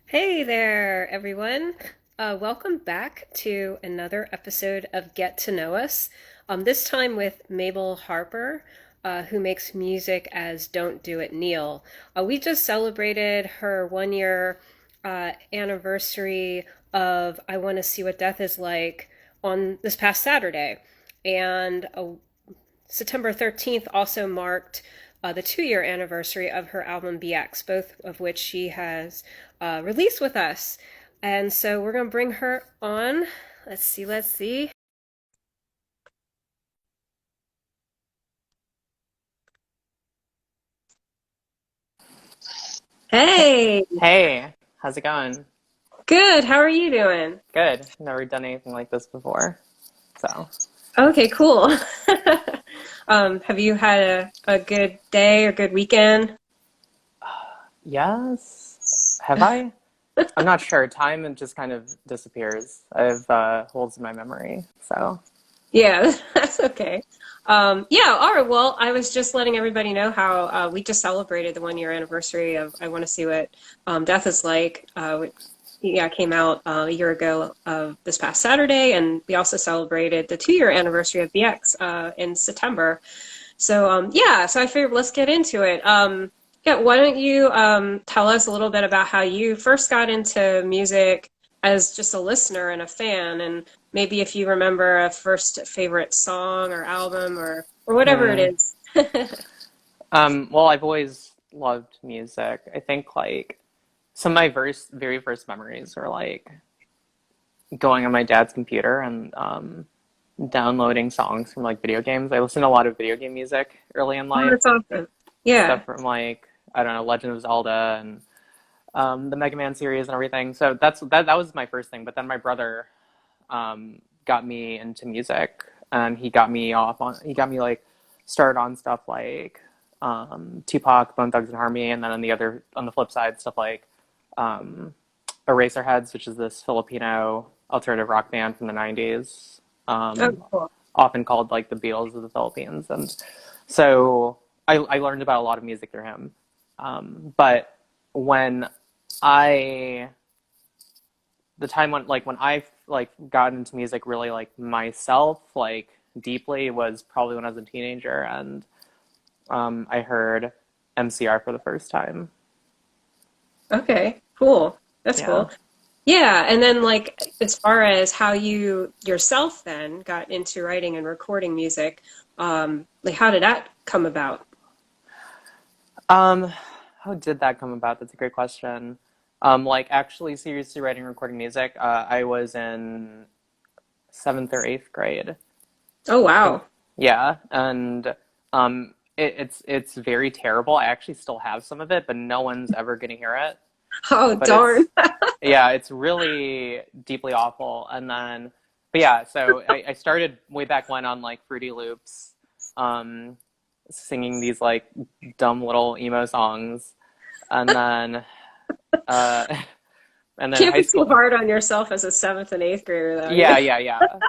Hey there, everyone. Welcome back to another episode of Get to Know Us. This time with Mabel Harper, who makes music as Don't Do It Neil. We just celebrated her 1 year anniversary of I Want to See What Death Is Like on this past Saturday. And September 13th also marked the 2 year anniversary of her album BX, both of which she has released with us. And so we're going to bring her on. Let's see. Hey, Hey, how's it going? good. How are you doing? Good. Never done anything like this before. So, Okay, cool. Have you had a good day or good weekend? yes. Have I? I'm not sure. Time just kind of disappears. I have holes in my memory. So, Yeah, that's okay. Yeah, all right. Well, I was just letting everybody know how we just celebrated the 1 year anniversary of I Want to See What Death Is Like. Yeah, came out a year ago this past Saturday, and we also celebrated the 2 year anniversary of BX in September. So, yeah, so I figured let's get into it. Yeah, why don't you tell us a little bit about how you first got into music as just a listener and a fan, and maybe if you remember a first favorite song or album or whatever it hmm. is. Well, I've always loved music. I think like some of my very first memories are like going on my dad's computer and downloading songs from like video games. I listened to a lot of video game music early in Oh, life. that's awesome. Yeah. Stuff from like I don't know, Legend of Zelda and the Mega Man series and everything. So that was my first thing. But then my brother got me into music, and he got me like started on stuff like Tupac, Bone Thugs and Harmony, and then on the flip side, stuff like um, Eraserheads, which is this Filipino alternative rock band from the '90s, Oh, um, cool. often called like the Beatles of the Philippines, and so I learned about a lot of music through him. But when I the time when I like got into music really like myself like deeply was probably when I was a teenager, and I heard MCR for the first time. Okay, cool. That's Yeah. cool. Yeah, and then like as far as how you yourself then got into writing and recording music, like how did that come about? Um, how did that come about? That's a great question. Like actually seriously writing and recording music, I was in seventh or eighth grade. Oh I think, wow. yeah, and it's very terrible. I actually still have some of it, but no one's ever gonna hear it. Oh But darn. yeah, it's really deeply awful. And then, but yeah, so I started way back when on like Fruity Loops, um, singing these like dumb little emo songs, and then uh, and then Can't high be too school. hard on yourself as a seventh and eighth grader though. Yeah, Yeah. yeah, yeah.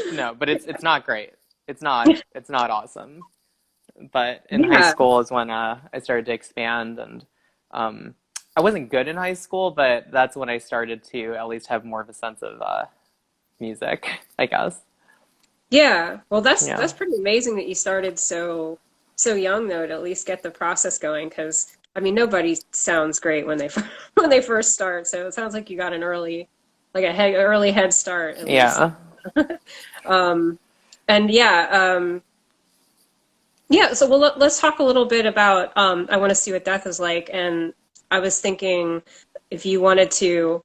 No, but it's not great. It's not awesome. But in high Yeah. school is when I started to expand, and um, I wasn't good in high school, but that's when I started to at least have more of a sense of music, I guess. Yeah. Well, Yeah. that's pretty amazing that you started so young though to at least get the process going because I mean nobody sounds great when they when they first start. So it sounds like you got an early head start at least. Yeah. Um, and yeah. So well, let's talk a little bit about I Want to See What Death Is Like, and I was thinking if you wanted to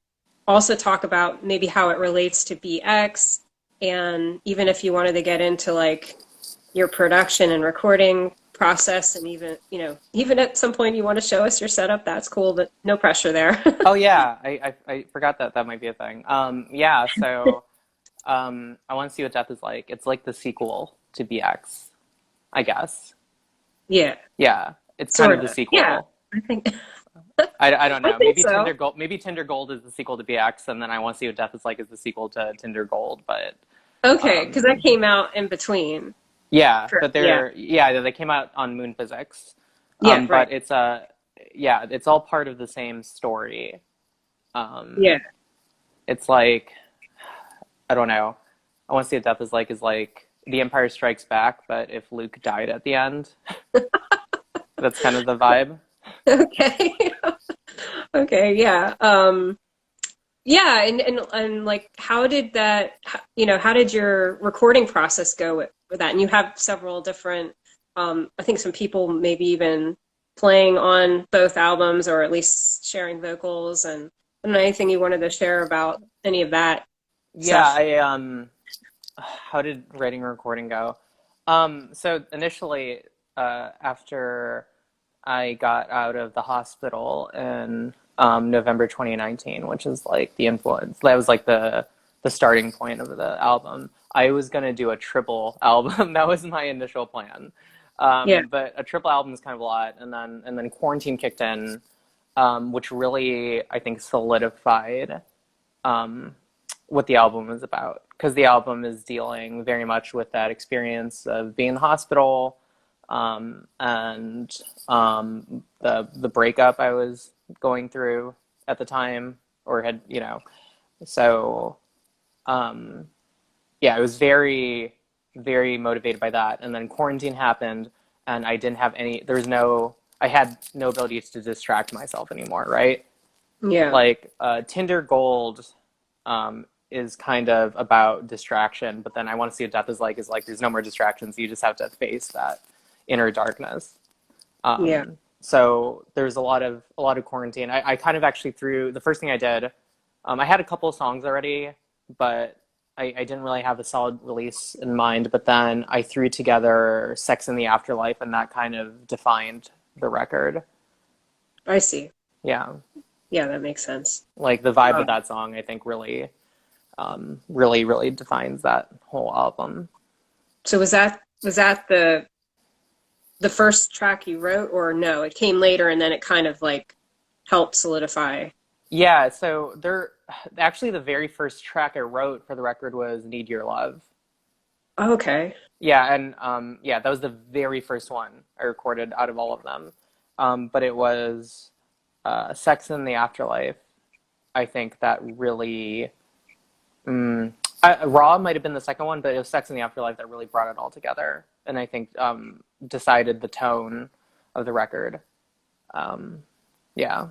also talk about maybe how it relates to BX, and even if you wanted to get into like your production and recording process, and even even at some point you want to show us your setup, that's cool, but no pressure there. Oh yeah, I forgot that that might be a thing. Yeah, so I want to see what death is like. It's like the sequel to BX, I guess. Yeah, Yeah, it's kind of sort the of. Yeah, sequel. I think I don't I know. think so. Maybe Tinder Gold is the sequel to BX, and then I want to see what death is like is the sequel to Tinder Gold. But Okay, because that um, came out in between. yeah, For, but yeah, they came out on Moon Physics. yeah, right. But it's yeah, it's all part of the same story. Um, Yeah. it's like, I don't know. I want to see what death is like The Empire Strikes Back, but if Luke died at the end, that's kind of the vibe. Okay. Okay. Yeah. Yeah. And like, how did that, how did your recording process go with that? And you have several different, I think some people maybe even playing on both albums or at least sharing vocals. And I don't know anything you wanted to share about any of that Yeah, stuff. how did writing and recording go? So initially, after I got out of the hospital in November 2019, which is like the influence. That was like the starting point of the album. I was gonna do a triple album. That was my initial plan. Yeah. But a triple album is kind of a lot, and then quarantine kicked in, which really I think solidified um, what the album is about, because the album is dealing very much with that experience of being in the hospital, and the breakup I was going through at the time, or had, so um, yeah, I was very, very motivated by that. And then quarantine happened, and I didn't have any. I had no ability to distract myself anymore, right? Yeah. Like Tinder Gold is kind of about distraction, but then I Want to See What Death is like there's no more distractions. You just have to face that inner darkness. Yeah. So there's a lot of quarantine. I kind of actually threw the first thing I did. I had a couple of songs already, but I didn't really have a solid release in mind. But then I threw together Sex in the Afterlife, and that kind of defined the record. I see. Yeah, Yeah, that makes sense. like the vibe of Um, that song, I think really defines that whole album. so was that the first track you wrote, or no? It came later, and then it kind of like helped solidify. Yeah, so actually the very first track I wrote for the record was Need Your Love. Okay, Yeah, and yeah, that was the very first one I recorded out of all of them. But it was Sex in the Afterlife, I think that really mm, Raw might have been the second one, but it was Sex in the Afterlife that really brought it all together, and I think decided the tone of the record. Um, yeah.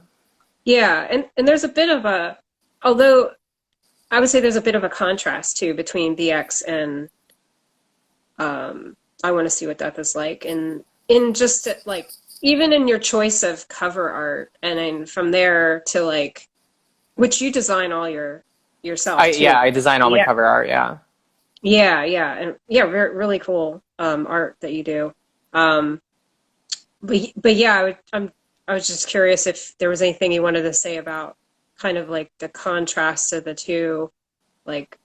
yeah, and there's a bit of a, although I would say there's a bit of a contrast too between VX and I Want to See What Death Is Like, and in just like even in your choice of cover art, and then from there to like, which you design all yourself too. I design all the Yeah, cover art. Yeah. yeah, and yeah, really cool art that you do. Um, but yeah, I was just curious if there was anything you wanted to say about kind of like the contrast of the two. Like,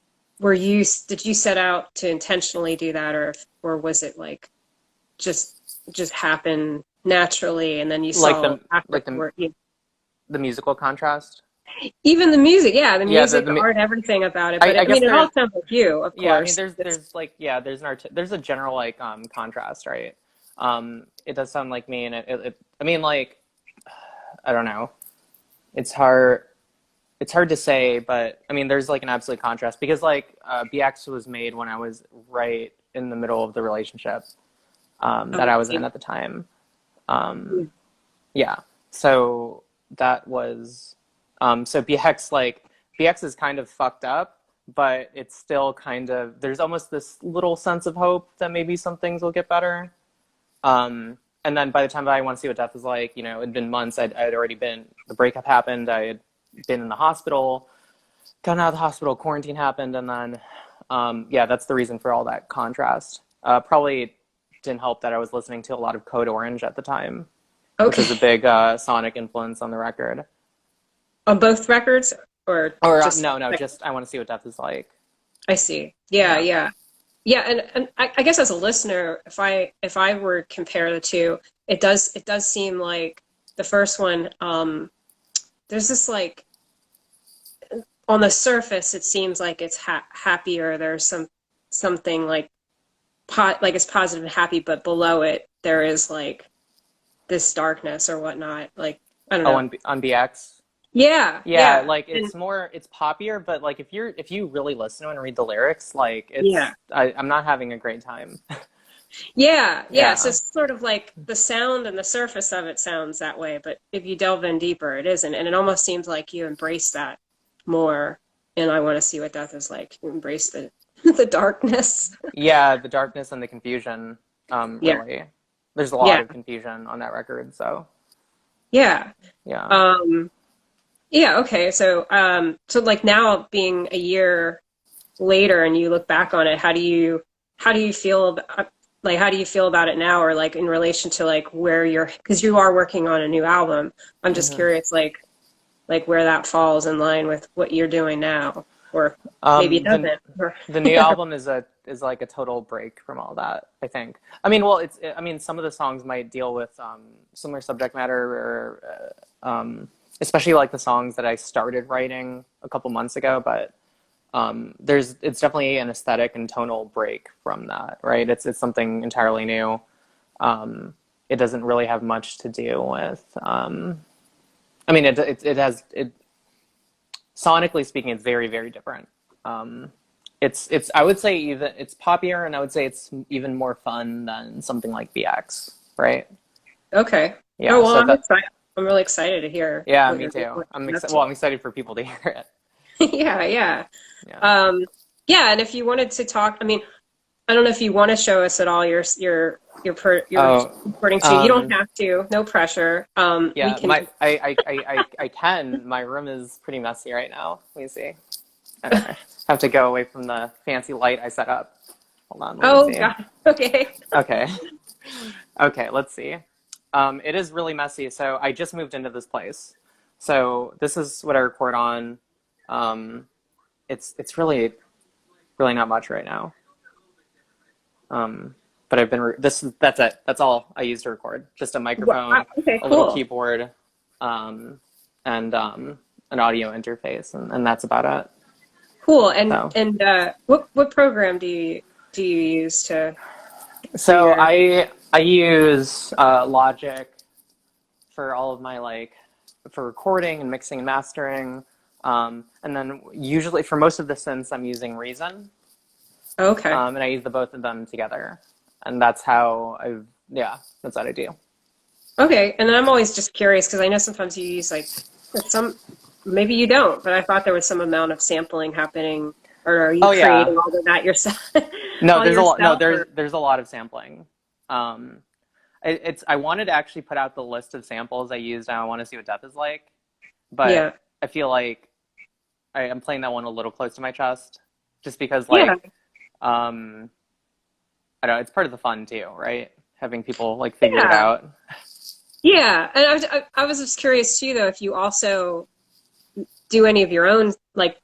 did you set out to intentionally do that, or was it like just happen naturally, and then you like saw the like the afterward? the musical contrast. Even the music, yeah, the Yeah, music, the art, everything about it. But I I guess mean, it there's all sounds like you, of yeah, I mean course. there's like yeah, there's a general like contrast, right? It does sound like me, and I mean, like, I don't know. It's hard to say, but I mean there's like an absolute contrast, because like BX was made when I was right in the middle of the relationship that I was in at the time. Um, yeah. So that was so BX is kind of fucked up, but it's still kind of, there's almost this little sense of hope that maybe some things will get better. And then by the time I Want to See What Death Is Like, it'd been months. I'd already been, the breakup happened. I had been in the hospital, gotten out of the hospital, quarantine happened, and then yeah, that's the reason for all that contrast. Probably didn't help that I was listening to a lot of Code Orange at the time, which was a Okay. big Sonic influence on the record. On both records, or Or just no, no, like, just I Want to See What Death Is Like. I see. Yeah, Yeah. yeah. Yeah, and I guess as a listener, if I were to compare the two, it does seem like the first one, there's this like on the surface it seems like it's happier. There's something like like it's positive and happy, but below it there is like this darkness or whatnot. Like I don't Oh, know. on BX. Yeah, Yeah, yeah, like and it's poppier, but like if you really listen to it and read the lyrics, like yeah. I'm not having a great time. Yeah, yeah. So Yeah. it's sort of like the sound and the surface of it sounds that way, but if you delve in deeper, it isn't. And it almost seems like you embrace that more. And I want to see what death is like. You embrace the the darkness. Yeah, the darkness and the confusion, Yeah, really. There's a lot yeah, of confusion on that record, so yeah. yeah. Um, yeah, okay. So like now being a year later and you look back on it, how do you feel about how do you feel about it now or like in relation to like where you're because you are working on a new album. I'm just hmm curious like where that falls in line with what you're doing now or maybe it Um, the doesn't. Or, the new album is like a total break from all that, I think. I mean, well, I mean, some of the songs might deal with similar subject matter, or especially like the songs that I started writing a couple months ago. But it's definitely an aesthetic and tonal break from that, right? It's something entirely new. It doesn't really have much to do with. I mean, it has it sonically speaking, it's very, very different. Um, it's I would say even it's poppier, and I would say it's even more fun than something like BX, right? okay. Oh Yeah. well, So I'm that excited. I'm really excited to hear yeah, what me you're too. what I'm you're up excited. to. Well, I'm excited for people to hear it. Yeah, yeah. Yeah. Um, yeah, and if you wanted to talk, I mean, I don't know if you want to show us at all your Oh, recording studio. You don't have to, no pressure. We yeah. can. I can. My room is pretty messy right now. Let me see. I have to go away from the fancy light I set up. Hold on. Let me Oh see. God. Okay. Okay. Okay, let's see. It is really messy. So I just moved into this place. So this is what I record on. Um, it's really really not much right now. But I've been that's it. That's all I use to record. Just a microphone, Okay. a little Cool. keyboard, and an audio interface, and that's about it. Cool. So And what program do you use to do so your? I use Logic for all of my like for recording and mixing and mastering. And then usually for most of the synths, I'm using Reason, Okay. and I use the both of them together, and that's how yeah, that's what I do. Okay. And then I'm always just curious because I know sometimes you use like some, maybe you don't, but I thought there was some amount of sampling happening, or are you Oh yeah, creating all of that yourself, no, all there's a lot. No, yourself, or? there's a lot of sampling. Um, I wanted to actually put out the list of samples I used, and I want to see what Death is like, but Yeah. I feel like I'm playing that one a little close to my chest, just because Yeah. like um, I don't know, it's part of the fun too, right? Having people like figure it Yeah. out. Yeah. And I was just curious too, though, if you also do any of your own, like,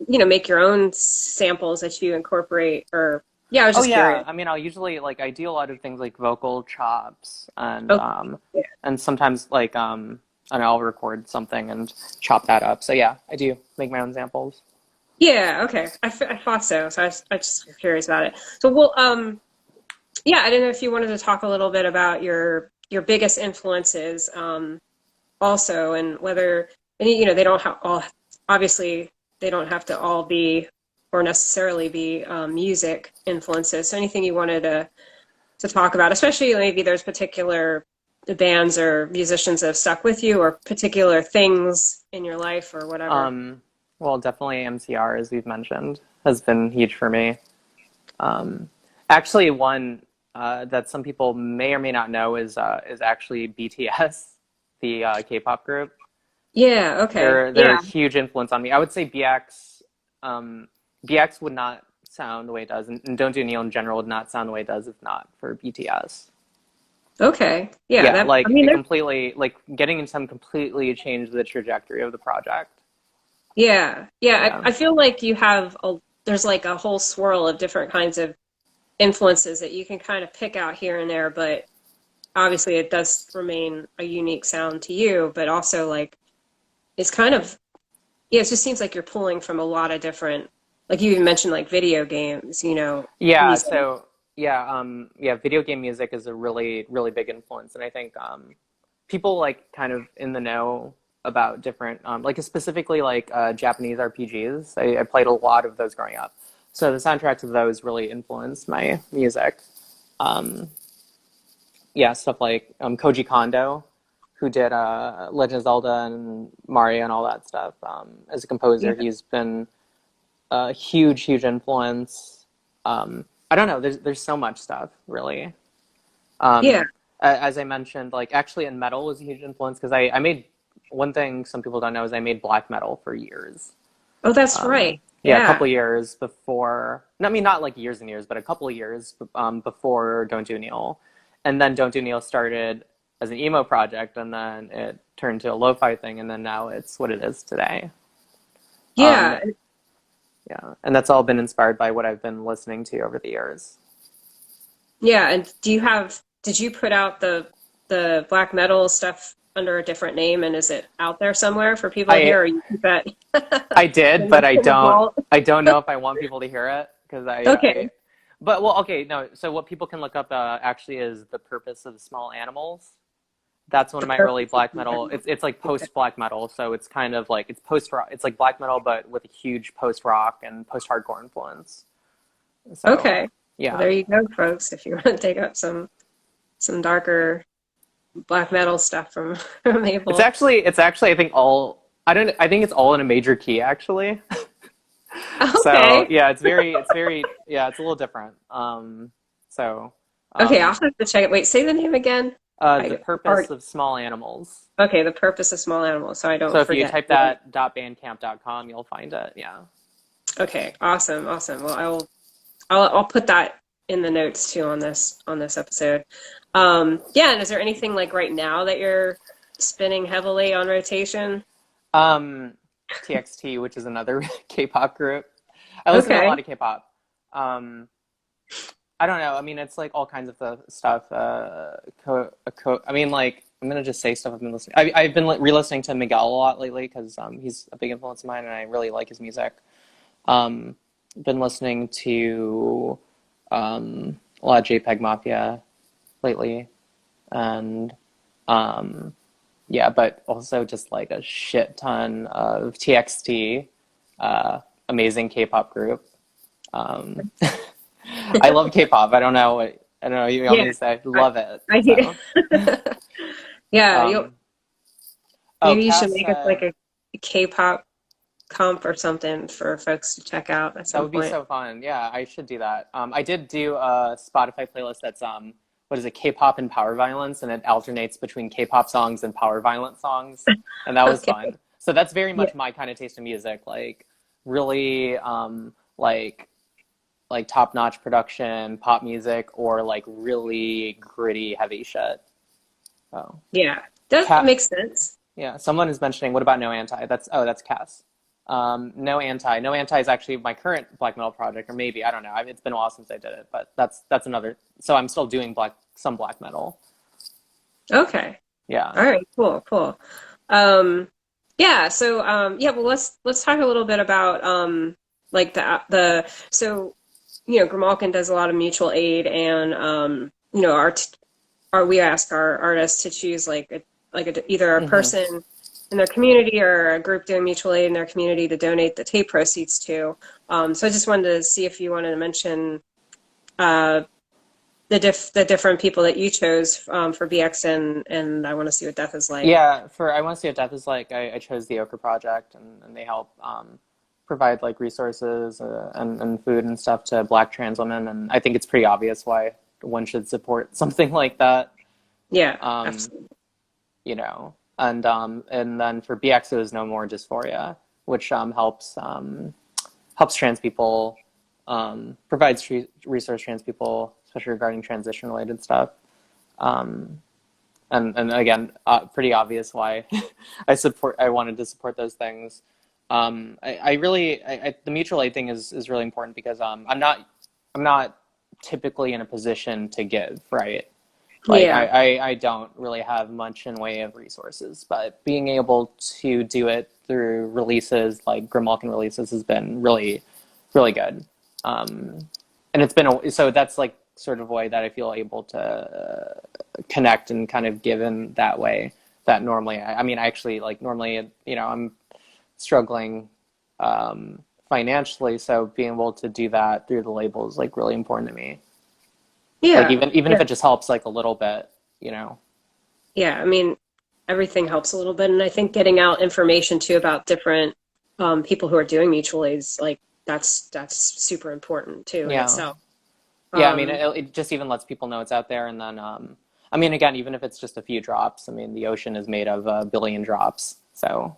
make your own samples that you incorporate, or, yeah, I was Oh just yeah, curious. I mean, I'll usually like I do a lot of things like vocal chops Okay. Yeah. and sometimes like and I'll record something and chop that up. So yeah, I do make my own samples. Yeah. Okay. I thought so. So I just was curious about it. So, well, yeah, I didn't know if you wanted to talk a little bit about your biggest influences, also, and whether, and they don't have all, obviously, they don't have to all be or necessarily be music influences. So anything you wanted to talk about, especially maybe there's particular bands or musicians that have stuck with you, or particular things in your life or whatever. Um, well, definitely MCR, as we've mentioned, has been huge for me. Um, actually, one that some people may or may not know is actually BTS, the K-pop group. Yeah. Okay. They're a Yeah. huge influence on me. I would say BX, um, BX would not sound the way it does, and Don't Do Kneel in general would not sound the way it does if not for BTS. Okay. Yeah. Yeah, That. I like mean, it they're. completely, like getting into them completely changed the trajectory of the project. Yeah. Yeah. Yeah. I feel like there's like a whole swirl of different kinds of influences that you can kind of pick out here and there, but obviously it does remain a unique sound to you, but also like it's kind of, yeah, it just seems like you're pulling from a lot of different, like you even mentioned like video games, Yeah, music. so yeah, video game music is a really, really big influence, and I think people like kind of in the know about different, like specifically like Japanese RPGs. I played a lot of those growing up. So the soundtracks of those really influenced my music. Um, yeah, stuff like Koji Kondo, who did Legend of Zelda and Mario and all that stuff. As a composer, Yeah. he's been a huge, huge influence. I don't know. There's so much stuff, really. Yeah. As I mentioned, like actually in metal was a huge influence because I made one thing some people don't know is I made black metal for years. Oh, that's right. Yeah, a couple Yeah. of years before. I mean, not like years and years, but a couple of years before Don't Do Kneel, and then Don't Do Kneel started as an emo project, and then it turned to a lo-fi thing, and then now it's what it is today. Um, Yeah. yeah, and that's all been inspired by what I've been listening to over the years. Yeah. And did you put out the black metal stuff under a different name, and is it out there somewhere for people to hear, I or you keep that I did, but in the vault? I don't know if I want people to hear it because Okay. but well, okay, no. So what people can look up actually is the purpose of small animals. That's one The of my early purpose of black the metal. animal. It's like Okay. post black metal, so it's kind of like it's post rock. It's like black metal, but with a huge post rock and post hardcore influence. So Okay. Well, yeah, there you go, folks. If you want to take up some darker black metal stuff from from Mabel. it's actually I think all I don't I think it's all in a major key actually. So Okay. yeah, it's very yeah, it's a little different. So Okay, I'll um, have to check it. Wait, say the name again. the I purpose already, of small animals. okay, the purpose of small animals, so I So don't if you forget. type that .bandcamp.com, you'll find it. Yeah. Okay, awesome, awesome. Well, I'll put that in the notes too on this episode. Yeah, and is there anything like right now that you're spinning heavily on rotation? Um, TXT, which is another K-pop group. I listen to a Okay. lot of K-pop. Um, I don't know. I mean, it's like all kinds of the stuff. I mean, like I'm gonna just say stuff I've been listening. I've been re-listening to Miguel a lot lately because he's a big influence of mine, and I really like his music. Um, been listening to a lot of JPEG Mafia lately, and um, yeah, but also just like a shit ton of TXT, amazing K-pop group. Um, I love K-pop. I don't know. You want Yeah, me to say I, love it. I hear. So, Yeah, you um, oh, maybe you should Cass make us like said a K-pop comp or something for folks to check out at that some would be point. so fun. Yeah, I should do that. I did do a Spotify playlist that's what is it, K-pop and power violence, and it alternates between K-pop songs and power violence songs, and that was Okay. fun. So that's very Yeah. much my kind of taste in music, like really like top-notch production, pop music, or like really gritty, heavy shit. Oh, Yeah. That cat. makes sense. Yeah, someone is mentioning. What about No Anti? That's Cass. No Anti. No Anti is actually my current black metal project, or maybe I don't know. It's been a while since I did it, but that's another. So I'm still doing some black metal. Okay. Yeah. All right. Cool. Cool. Um, yeah. So, yeah. Well, let's talk a little bit about like the so Grimalkin does a lot of mutual aid, and our we ask our artists to choose either a Hmm. person in their community or a group doing mutual aid in their community to donate the tape proceeds to. So I just wanted to see if you wanted to mention uh, the different people that you chose for BX and I want to see what death is like. Yeah. For I want to see what death is like. I chose the Ochre Project, and they help provide like resources and food and stuff to Black trans women, and I think it's pretty obvious why one should support something like that. Yeah, Um, absolutely. and then for BX it was No More Dysphoria, which helps trans people, provides resource trans people, especially regarding transition related stuff. Um, and again, pretty obvious why I wanted to support those things. I really the mutual aid thing is really important because I'm not typically in a position to give, right? Like Yeah, I don't really have much in way of resources, but being able to do it through releases like Grimalkin releases has been really, really good. Um, and it's been so that's like sort of a way that I feel able to connect and kind of give in that way that normally, I mean, I actually like normally, you know, I'm struggling financially, so being able to do that through the label is like really important to me. Like Yeah. even Yeah. if it just helps like a little bit, you know. Yeah. I mean, everything helps a little bit. And I think getting out information too about different people who are doing mutual aids, like that's super important too in Yeah. itself. Yeah, I mean, Um, it just even lets people know it's out there, and then, I mean, again, even if it's just a few drops, I mean, the ocean is made of a billion drops, so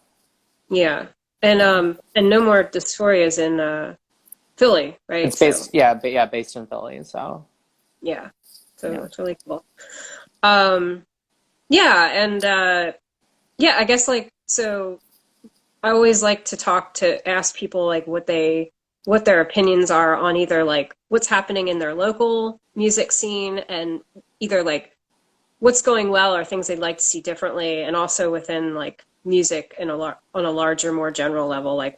yeah. yeah, And No More Dysphoria is in Philly, right? it's So based, yeah, but yeah, based in Philly, so yeah. So yeah. it's really cool. Um, yeah, and yeah, I guess like so I always like to ask people like what their opinions are on either like what's happening in their local music scene and either like what's going well or things they'd like to see differently, and also within like music in on a larger, more general level, like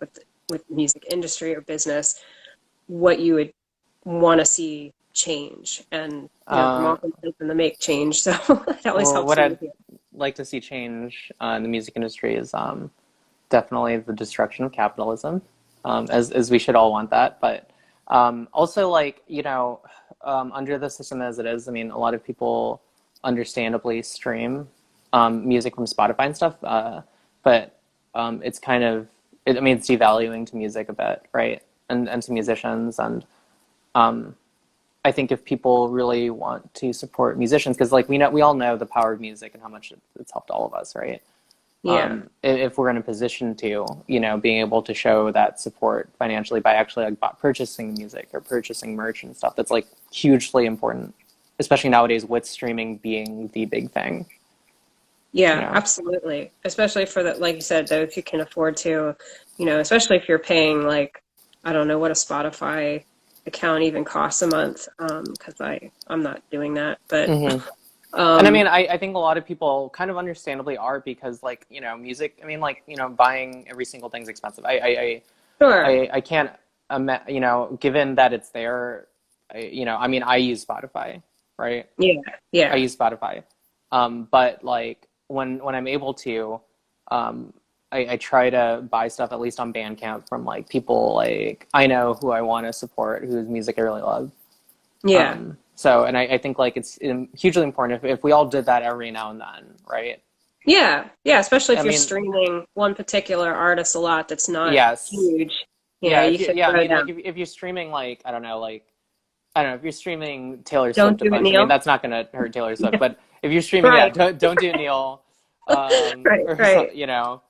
with music industry or business, what you would want to see change. And Uh, Grimalkin hoping to make change, so it always well, helps what me to I'd hear. like to see change in the music industry is definitely the destruction of capitalism, as we should all want that, but also like, you know, under the system as it is, I mean, a lot of people understandably stream music from Spotify and stuff, but it's kind of, I mean, it's devaluing to music a bit, right? And to musicians, and um, I think if people really want to support musicians, because like we all know the power of music and how much it's helped all of us, right? Yeah, If we're in a position to, you know, being able to show that support financially by actually like purchasing music or purchasing merch and stuff, that's like hugely important, especially nowadays with streaming being the big thing, you yeah, know. absolutely. Especially for the, like you said, those who can afford to, especially if you're paying like, I don't know what a Spotify account even costs a month, because I'm not doing that, but Hmm. And I um, mean, I think a lot of people kind of understandably are, because like, you know, music, I mean, like, you know, buying every single thing's expensive. sure, I can't, you know, given that it's there, you know, I mean, I use Spotify, right? yeah, I yeah, use Spotify. But like when I'm able to, um, I try to buy stuff at least on Bandcamp from like people like I know who I want to support, whose music I really love. yeah. So, and I think like it's hugely important if we all did that every now and then, right? Yeah, yeah, especially I if you're mean, streaming one particular artist a lot that's not yes, huge. yeah. You can I go mean, like down. if you're streaming like I don't know, if you're streaming Taylor Don't Swift a do it, bunch, I mean, Neil. that's not gonna hurt Taylor Swift. But if you're streaming, yeah, Right, don't do Neil, right, or some, right. you know,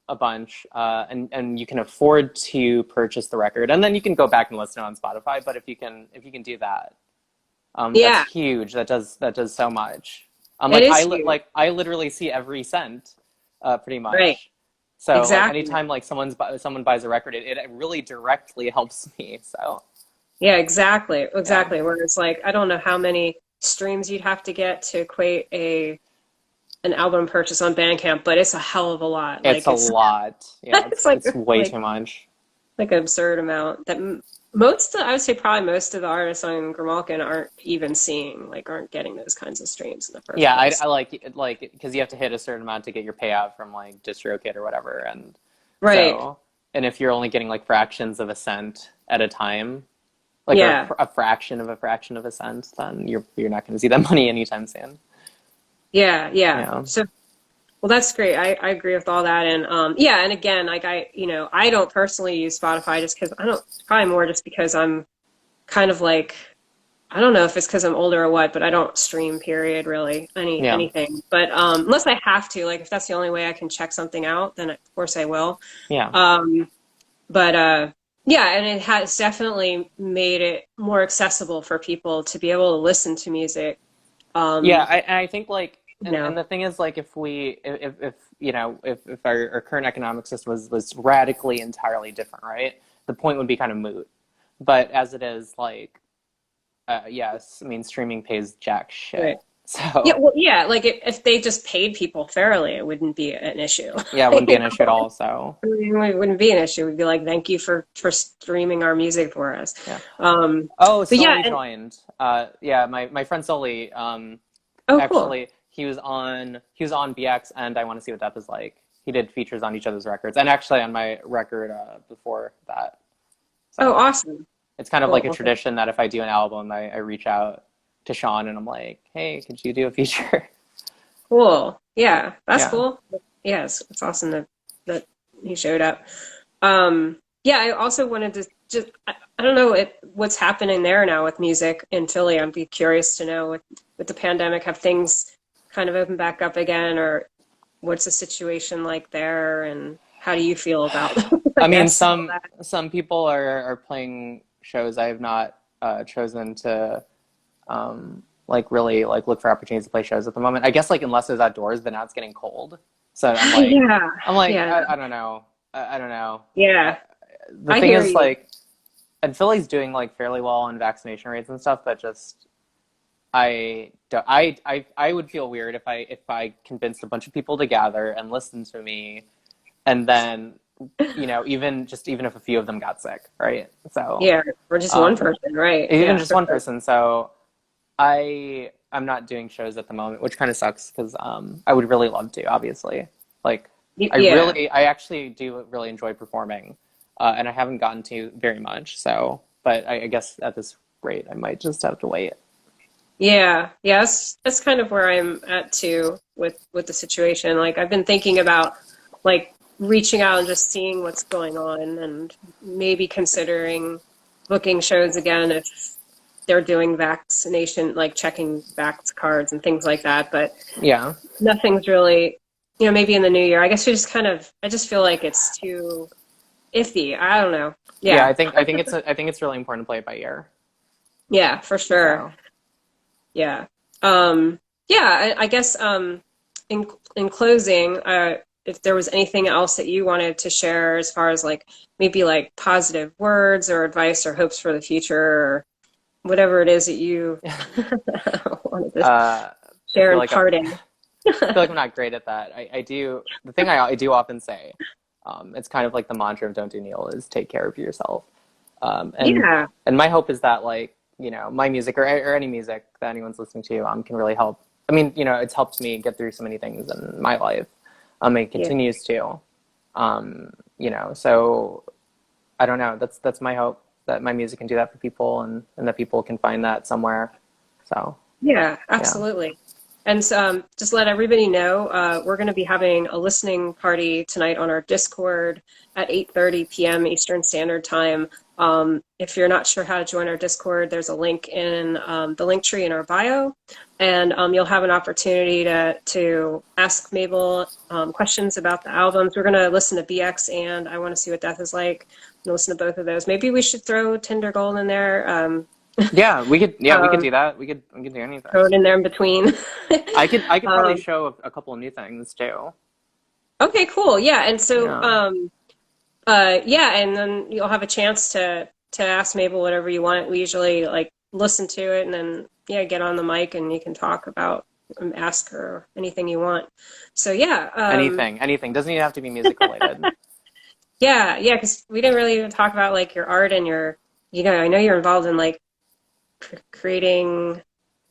a bunch, and you can afford to purchase the record, and then you can go back and listen on Spotify. But if you can do that, that's Yeah, huge. That does so much. it is huge. Like I literally see every cent, pretty Right, much. So like exactly. anytime like someone buys a record, it really directly helps me. So Yeah, exactly, yeah. exactly. Whereas like I don't know how many streams you'd have to get to equate a an album purchase on Bandcamp, but it's a hell of a lot. It's Like a it's lot. Yeah, it's it's way like too much. like an absurd amount that most I would say probably most of the artists on Grimalkin aren't even seeing, like aren't getting those kinds of streams in the first Yeah, place. I like because you have to hit a certain amount to get your payout from like DistroKid or whatever, and Right. so and if you're only getting like fractions of a cent at a time, like Yeah. a fraction of a fraction of a cent, then you're not going to see that money anytime soon. Yeah. Yeah. Yeah, So well, that's great. I agree with all that. And yeah, and again, like I don't personally use Spotify just because I don't, probably more just because I'm kind of like, I don't know if it's because I'm older or what, but I don't stream, period, really, yeah, anything. But unless I have to, like if that's the only way I can check something out, then of course I will. yeah, Um, but yeah, and it has definitely made it more accessible for people to be able to listen to music. yeah. Um, I think like you know, and the thing is like if you know if our current economic system was radically entirely different, right? The point would be kind of moot. But as it is, like yes, I mean streaming pays jack right. shit. Yeah, So well, yeah, like if they just paid people fairly, it wouldn't be an issue. yeah, it wouldn't be You an issue at all. So know, it wouldn't be an issue. We'd be like, thank you for streaming our music for us. yeah. Um, Oh, but yeah, Sully and joined. Yeah, my friend Sully. oh, cool. Actually, he was on BX and I Want to See What Death Is Like. He did features on each other's records, and actually on my record before that. Oh, So awesome. it's kind of Cool. like a tradition that if I do an album, I reach out to Sean and I'm like, hey, could you do a feature? Cool. Yeah, that's Yeah. cool. Yeah, it's awesome that he showed up. Yeah, I also wanted to just I don't know what's happening there now with music in Philly. I'd be curious to know with the pandemic, have things kind of opened back up again, or what's the situation like there, and how do you feel about, I I mean, guess, all some that? some people are playing shows. I have not chosen to like really like look for opportunities to play shows at the moment. I guess like unless it's outdoors, but now it's getting cold. So Yeah, I'm like yeah, I don't know. I don't know. Uh, yeah. the I thing hear is you. like, and Philly's doing like fairly well on vaccination rates and stuff, but just I would feel weird if I convinced a bunch of people to gather and listen to me, and then even if a few of them got sick, right? So Yeah, or just one um, person, right? even Yeah, just for one sure. person. So I'm not doing shows at the moment, which kind of sucks because I would really love to, obviously. Like Yeah, I actually do really enjoy performing, and I haven't gotten to very much. So, but I guess at this rate, I might just have to wait. yeah, yeah. That's kind of where I'm at too with the situation. Like I've been thinking about like reaching out and just seeing what's going on, and maybe considering booking shows again if they're doing vaccination, like checking vax cards and things like that. But Yeah. nothing's really, maybe in the new year. I guess we just kind of, I just feel like it's too iffy. I don't know. Yeah, Yeah, I think it's really important to play it by ear. yeah, for sure. So Yeah. Yeah, I guess in in closing, if there was anything else that you wanted to share as far as like maybe like positive words or advice or hopes for the future or whatever it is that you wanted to I share feel in like I'm parting. I feel like I'm not great at that. I do the thing I do often say. It's kind of like the mantra of Don't Do Kneel is take care of yourself. Um, and Yeah, and my hope is that like my music or any music that anyone's listening to can really help. I mean it's helped me get through so many things in my life. It yeah, continues to. So I don't know. That's my hope that my music can do that for people and that people can find that somewhere. So yeah, yeah. absolutely. And just let everybody know, we're going to be having a listening party tonight on our Discord at 8:30 p.m. Eastern Standard Time. If you're not sure how to join our Discord, there's a link in the link tree in our bio, and you'll have an opportunity to ask Mabel questions about the albums. We're going to listen to BX and I Want to See What Death Is Like, and listen to both of those. Maybe we should throw Tender Gold in there. Yeah, we could Um, do that. We could do anything. Throw it in there in between. I could probably Um, show a couple of new things too. okay, cool. Yeah, and so Yeah. yeah, and then you'll have a chance to ask Mabel whatever you want. We usually like listen to it and then yeah, get on the mic and you can talk about ask her anything you want. So yeah, Anything. Doesn't even have to be music related. yeah, because we didn't really even talk about like your art and your, I know you're involved in like creating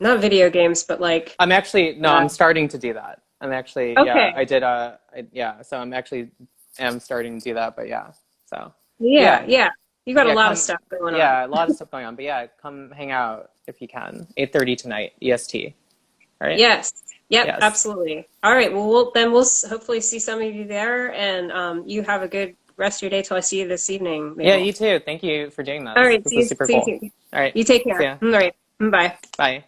not video games, but like I'm actually no, uh, I'm starting to do that. I'm actually yeah, okay, I did yeah, so am starting to do that, but yeah. So, yeah, yeah. yeah, you got a Yeah, lot of come stuff going on. yeah, a lot of stuff going on, but yeah, come hang out if you can. 8:30 tonight, EST. All right? Yes. Yep, Yes. absolutely. All right. Well, we'll hopefully see some of you there, and you have a good rest of your day till I see you this evening, Yeah, Mabel. you too. Thank you for doing All this. right. This is super See you cool. soon. All right. You take See care. ya. All right. Bye. Bye.